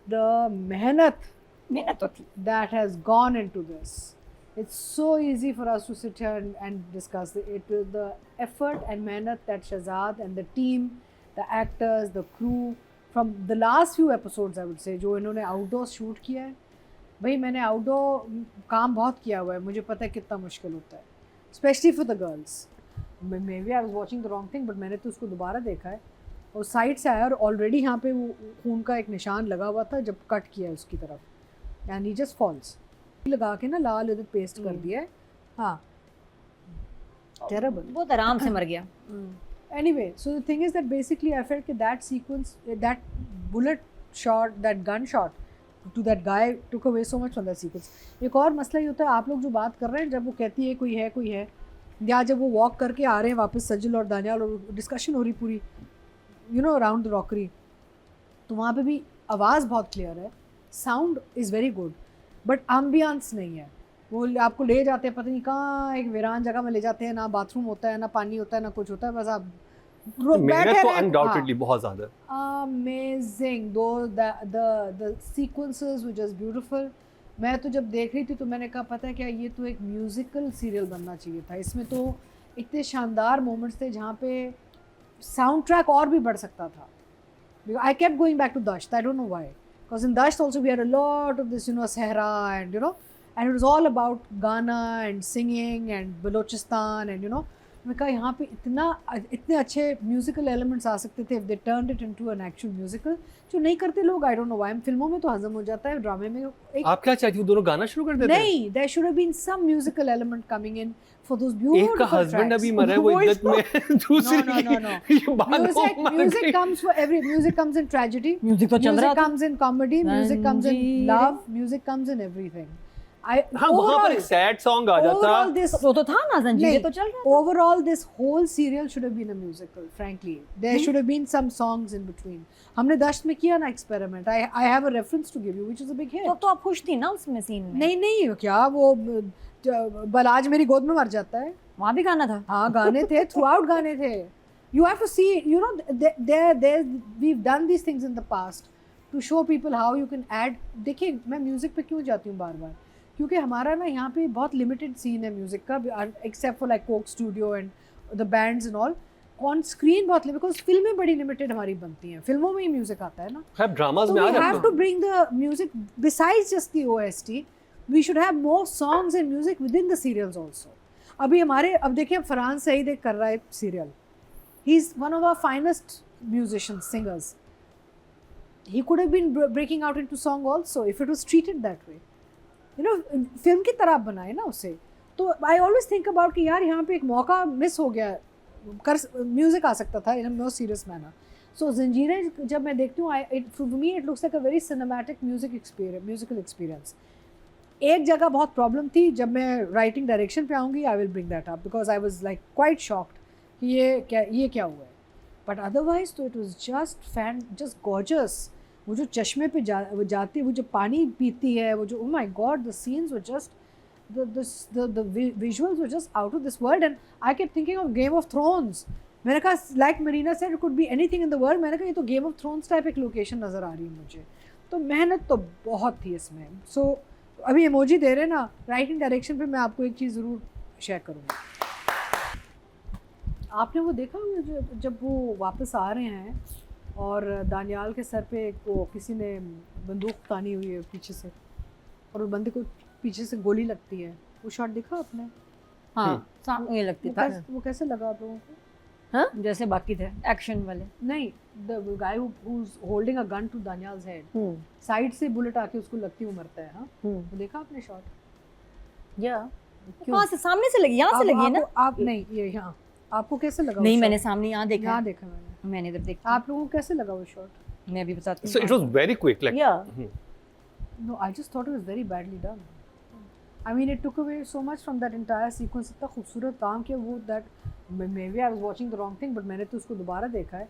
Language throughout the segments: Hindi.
the मेहनत तो थी। that has gone into this. It's so easy for us to sit here and discuss it. The effort and mehnat that Shahzad and the team, the actors, the crew, from the last few episodes I would say, जो इन्होंने outdoor shoot किया है, भाई मैंने outdoor काम बहुत किया हुआ है, मुझे पता है कितना मुश्किल होता है, especially for the girls. Maybe I was watching the wrong thing, but मैंने तो उसको दोबारा देखा है और साइड से आया और ऑलरेडी यहाँ पे वो खून का एक निशान लगा हुआ था जब कट किया है उसकी तरफ, एंड ही जस्ट फॉल्स लगा के ना लाल इधर पेस्ट कर दिया है. हाँ, टेरेबल. बहुत आराम से मर गया. Anyway, so the thing is that basically I felt that sequence, that bullet shot, that gun shot to that guy took away so much from that sequence. एक और मसला ये होता है, आप लोग जो बात कर रहे हैं, जब वो कहती है कोई है, या जब वो वॉक करके आ रहे हैं वापस सजल और दानियाल और डिस्कशन हो रही पूरी, you know, around the rockery, तो वहाँ पे भी आवाज़ बहुत क्लियर है, sound is very good, but ambience नहीं है. वो आपको ले जाते हैं पता नहीं कहाँ, एक वीरान जगह में ले जाते हैं, ना बाथरूम होता है, ना पानी होता है, ना कुछ होता है, बस आप मेहनत तो अनडाउटेडली बहुत ज़्यादा. अमेजिंग दो the sequences were just beautiful. मैं तो जब देख रही थी तो मैंने कहा पता है क्या, ये तो एक म्यूज़िकल सीरियल बनना चाहिए था. इसमें तो इतने शानदार मोमेंट्स थे जहाँ पे साउंड ट्रैक और भी बढ़ सकता था. I kept going back to Dasht. I don't know why. Because in Dasht also we had a lot of this, you know, Sahara and, you know, and it was all about Ghana and singing and Balochistan and, you know, मैं कहा यहाँ पे इतने अच्छे म्यूजिकल एलिमेंट्स आ सकते थे if they turned it into an actual musical, जो नहीं करते लोग. I don't know why. फिल्मों में तो हजम हो जाता है, ड्रामे में एक आप क्या चाहती हो, दोनों गाना शुरू कर देते हैं? नहीं, there should have been some musical element coming in for those beautiful एक का हस्बैंड अभी मरा है, वो इज्जत में, दूसरी no. ये बात Music comes for every, music comes in tragedy, music तो चल रहा music था. comes in comedy, music comes in love, music comes in everything. हाँ, वहाँ पर एक सैड सॉन्ग आ जाता. overall this, तो था ना जंजीरें तो चल रहा था. overall this whole serial should have been a musical. Frankly, there should have been some songs in between. हमने दश्त में किया ना experiment. I have a reference to give you, which is a big hit. तो आप खुश थी ना उसमें सीन में? नहीं क्या वो बलाज मेरी गोद में मर जाता है, वहाँ भी गाना था. हाँ गाने थे, throughout गाने थे. You have to see, you know, we've done these things in the past to show people how you can add. देखिए मैं म्यूजिक पे क्यों जाती हूँ बार बार, क्योंकि हमारा ना यहाँ पे बहुत लिमिटेड सीन है म्यूजिक का, except for like Coke studio and the bands and all. On screen बहुत बिकॉज फिल्में बड़ी लिमिटेड हमारी बनती हैं, फिल्मों में ही म्यूजिक आता है ना. है ड्रामास में we uh have gotta to bring the music besides just the OST. We should have more songs and music within the serials also. अभी हमारे, अब देखिए फरहान सईद एक कर रहा है serial, he is one of our finest musicians, singers. He could have been breaking out into song also if it was treated that way. You know, film की तरह बनाए ना उसे. तो आई ऑलवेज थिंक अबाउट कि यार यहाँ पे एक मौका मिस हो गया, कर म्यूजिक आ सकता था इन अ मोर सीरियस मैनर. सो जंजीरें जब मैं देखती हूँ, for me it looks like a very cinematic musical experience. एक जगह बहुत प्रॉब्लम थी, जब मैं राइटिंग डायरेक्शन पे आऊँगी I will bring that up, because I was like quite shocked कि ये क्या हुआ है. बट अदरवाइज तो इट वॉज जस्ट गॉर्जस. वो जो चश्मे पे वो जाती है, वो जो पानी पीती है, वो जो, oh my God, the scenes were just, the visuals were just out of this world. And I kept thinking of Game of Thrones. मैंने कहा, like Marina said, it could be anything in the world. मैंने कहा ये तो Game of Thrones टाइप एक लोकेशन नज़र आ रही है मुझे. तो मेहनत तो बहुत थी इसमें. So अभी इमोजी दे रहे ना, राइटिंग डायरेक्शन पे मैं आपको एक चीज़ ज़रूर शेयर करूँगी. आपने वो देखा जब वो वापस आ रहे हैं और दानियाल के सर पे वो किसी ने बंदूक तानी हुई है पीछे से, और वो बंदे को पीछे से गोली लगती है, वो शॉट देखा आपने? हाँ, सामने ये लगती था. वो कैसे लगा आप लोगों को? हाँ, जैसे बाकी थे एक्शन वाले. नहीं, the guy who is holding a gun to Daniyal's head, side से बुलेट आके उसको लगती, वो मरता है. हाँ, वो देखा आपने शॉट? या कहाँ से? सामने से लगी, यहाँ से लगी है ना? आप नहीं, ये यहाँ आपको कैसे लगा? नहीं, मैंने सामने यहाँ देखा. यहाँ देखा मैंने इधर देखा. आप लोगों को कैसे लगा वो शॉट? मैं अभी बताती हूँ. So it was very quick, like. Yeah. No, I just thought it was very badly done. I mean, it took away so much from that entire sequence. इतना खूबसूरत काम किया वो, that maybe I was watching the wrong thing, but मैंने तो उसको दोबारा देखा है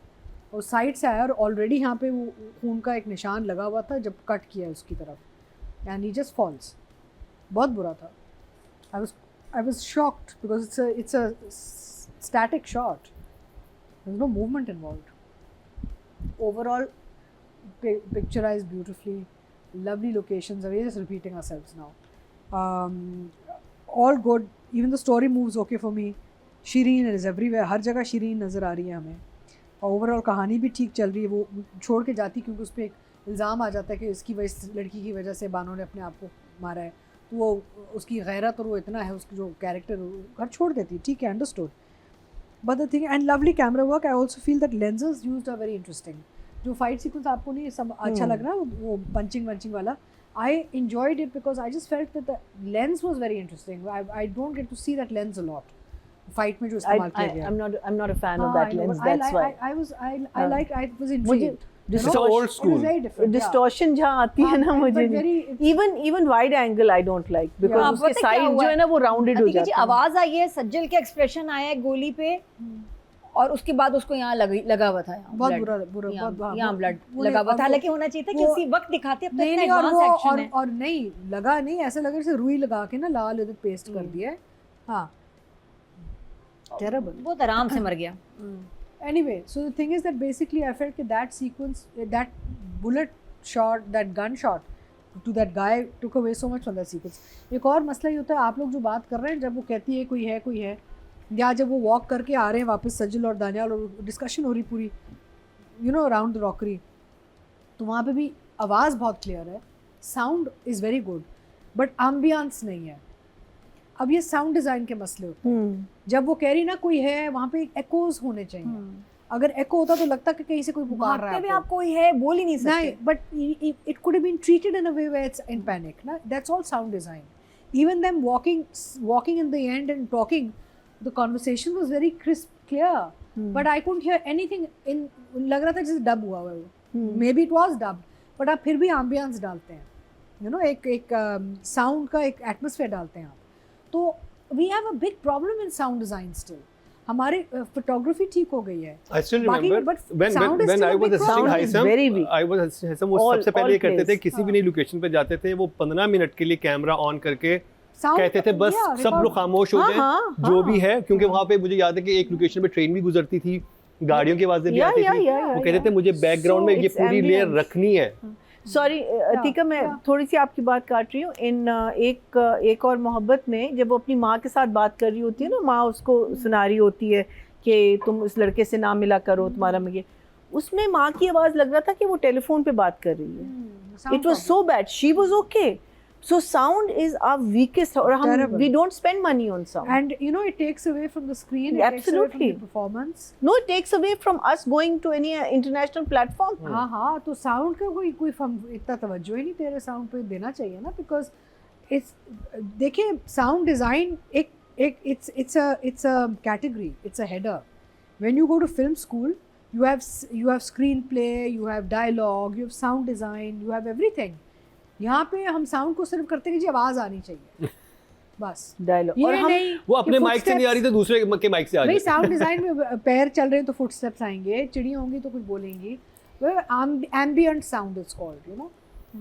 और साइड से आया और ऑलरेडी यहाँ पे वो खून का एक निशान लगा हुआ था जब कट किया है उसकी तरफ, and he just falls. बहुत बुरा था. I was shocked because it's a static shot. There's no movement involved. Overall, picturized beautifully, lovely locations. We're just repeating ourselves now. All good. Even the story moves okay for me. Shireen is everywhere. हर जगह Shireen नज़र आ रही है हमें. ओवरऑल कहानी भी ठीक चल रही है. वो छोड़ के जाती क्योंकि उस पर एक इल्ज़ाम आ जाता है कि इसकी वजह लड़की की वजह से बानो ने अपने आप को मारा है. तो वो उसकी गैरत और वो इतना है उसकी जो कैरेक्टर घर छोड़ देती. ठीक है, understood. But the thing and lovely camera work. I also feel that lenses used are very interesting. जो फाइट सीक्वेंस आपको नहीं सब अच्छा लग रहा है वो पंचिंग वाला. I enjoyed it because I just felt that the lens was very interesting. I don't get to see that lens a lot. Fight में जो इस्तेमाल किया गया. I'm not a fan of that lens. That's why. I was intrigued. It's old school. It is very different. Distortion जहाँ आती है ना मुझे even wide angle I don't like because उसके side जो है ना वो rounded हो जाता है. आवाज आई है, सज्जल के एक्सप्रेशन आया है गोली पे और उसके बाद उसको यहाँ लगा हुआ था. बहुत बुरा यहाँ ब्लड लगा हुआ था. हालांकि होना चाहिए था कि उसी वक्त दिखाते. अब तो इतना एडवांस एक्शन है. और नहीं लगा नहीं, ऐसा लगा जैसे रुई लगा के ना लाल इधर पेस्ट कर दिया है. हाँ, टेरेबल. बहुत आराम से मर गया. Anyway, so the thing is that basically I felt that that sequence, that bullet shot, that gun shot to that guy took away so much from that sequence. एक और मसला ये होता है, आप लोग जो बात कर रहे हैं जब वो कहती है कोई है या जब वो वॉक करके आ रहे हैं वापस सज्जल और दानियाल और डिस्कशन हो रही पूरी अराउंड द रॉकरी, तो वहाँ पे भी आवाज़ बहुत क्लियर है, sound is very good, but ambience नहीं है. अब ये साउंड डिज़ाइन के मसले होते हैं. जब वो कह रही ना कोई है वहाँ पे एक्ोज होने चाहिए. अगर एको होता तो लगता कि कहीं से कोई पुकार रहा है. आप कोई है बोल ही नहीं सकते. नहीं, but it could have been treated in a way where it's in panic ना. That's all sound design. Even them walking in the end and talking, the conversation was very crisp clear, but I couldn't hear anything in. लग रहा था जैसे डब हुआ है. Maybe it was dub, but आप फिर भी एम्बियंस डालते हैं. एक साउंड का एक एटमॉस्फेयर डालते हैं आप. तो we have a big problem in sound design still. हमारी फोटोग्राफी ठीक हो गई है. I still remember when I was assisting Haitham, वो सबसे पहले ये करते थे किसी भी नई लोकेशन पे जाते थे वो 15 मिनट के लिए कैमरा ऑन करके कहते थे बस सब लोग खामोश हो जाएं जो भी है, क्योंकि वहाँ पे मुझे याद है कि एक लोकेशन पे ट्रेन भी गुजरती थी, गाड़ियों की आवाजें भी आती थी. वो कहते थे मुझे बैकग्राउंड में ये पूरी लेयर रखनी है. सॉरी अतीका, मैं थोड़ी सी आपकी बात काट रही हूँ. इन एक और मोहब्बत में जब वो अपनी माँ के साथ बात कर रही होती है ना, माँ उसको सुना रही होती है कि तुम इस लड़के से ना मिला करो, तुम्हारा मुझे, उसमें माँ की आवाज़ लग रहा था कि वो टेलीफोन पे बात कर रही है. It was so bad. She was okay. So sound is our weakest, or we don't spend money on sound. And it takes away from the screen. Absolutely. It takes away from the performance. No, it takes away from us going to any international platform. हाँ, तो sound का कोई इतना तवज्जो ही नहीं तेरे sound पे देना चाहिए ना, because देखिए sound design it's a category, it's a header. When you go to film school, you have screenplay, you have dialogue, you have sound design, you have everything. यहाँ पे हम साउंड को सिर्फ करते हैं कि जी आवाज आनी चाहिए बस. डायलॉग और हम वो अपने माइक से नहीं आ रही तो दूसरे के माइक से आ रही. साउंड डिजाइन में पैर चल रहे हैं तो फुटस्टेप्स आएंगे, चिड़िया होंगी तो कुछ बोलेंगी. एम्बिएंट साउंड इज कॉल्ड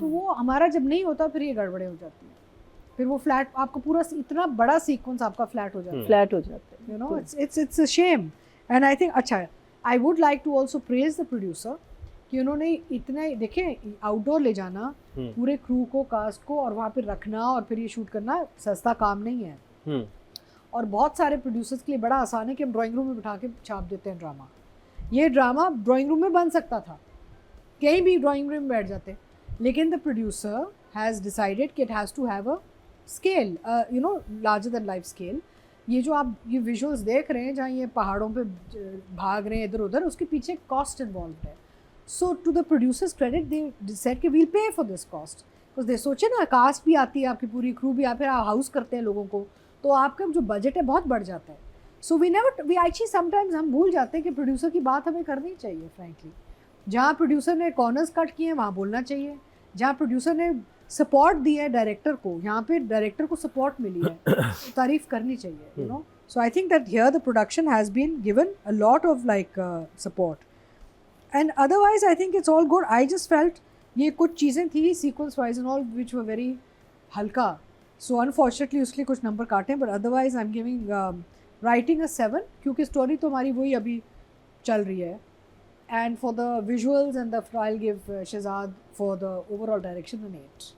तो वो हमारा जब नहीं होता फिर ये गड़बड़े हो जाती है. फिर वो फ्लैट आपका पूरा इतना बड़ा सीक्वेंस आपका फ्लैट हो जाता है. It's a shame. And I think अच्छा, I would like to also praise the producer कि उन्होंने इतना देखें आउटडोर ले जाना पूरे क्रू को, कास्ट को, और वहाँ पे रखना और फिर ये शूट करना सस्ता काम नहीं है. और बहुत सारे प्रोड्यूसर्स के लिए बड़ा आसान है कि हम ड्राइंग रूम में बिठा के छाप देते हैं ड्रामा. ये ड्रामा ड्राइंग रूम में बन सकता था, कहीं भी ड्राइंग रूम में बैठ जाते, लेकिन द प्रोड्यूसर हैज़ डिसाइडेड कि it has to have a scale, larger than life scale. ये जो आप ये विजुअल्स देख रहे हैं जहाँ ये पहाड़ों पे भाग रहे हैं इधर उधर, उसके पीछे कॉस्ट इन्वॉल्व है. So to the producers credit, they said कि we'll pay for this cost, because they सोचे ना कास्ट भी आती है आपकी पूरी क्रू भी, आप फिर हाउस करते हैं लोगों को, तो आपका जो बजट है बहुत बढ़ जाता है. So we actually sometimes हम भूल जाते हैं कि प्रोड्यूसर की बात हमें करनी चाहिए. फ्रैंकली जहाँ प्रोड्यूसर ने कॉर्नर्स कट किए हैं वहाँ बोलना चाहिए. जहाँ प्रोड्यूसर ने सपोर्ट दिया है डायरेक्टर को, यहाँ पे डायरेक्टर को सपोर्ट मिली है, तारीफ करनी चाहिए. So I think that here the production has been given a lot of support. And otherwise, I think it's all good. I just felt ये कुछ चीज़ें थी sequence wise and all which were very हल्का. So unfortunately उसके लिए कुछ नंबर काटे, but otherwise I'm giving writing a 7, क्योंकि स्टोरी तो हमारी वही अभी चल रही है. and for the visuals and the I'll give Shehzad for the overall direction an 8.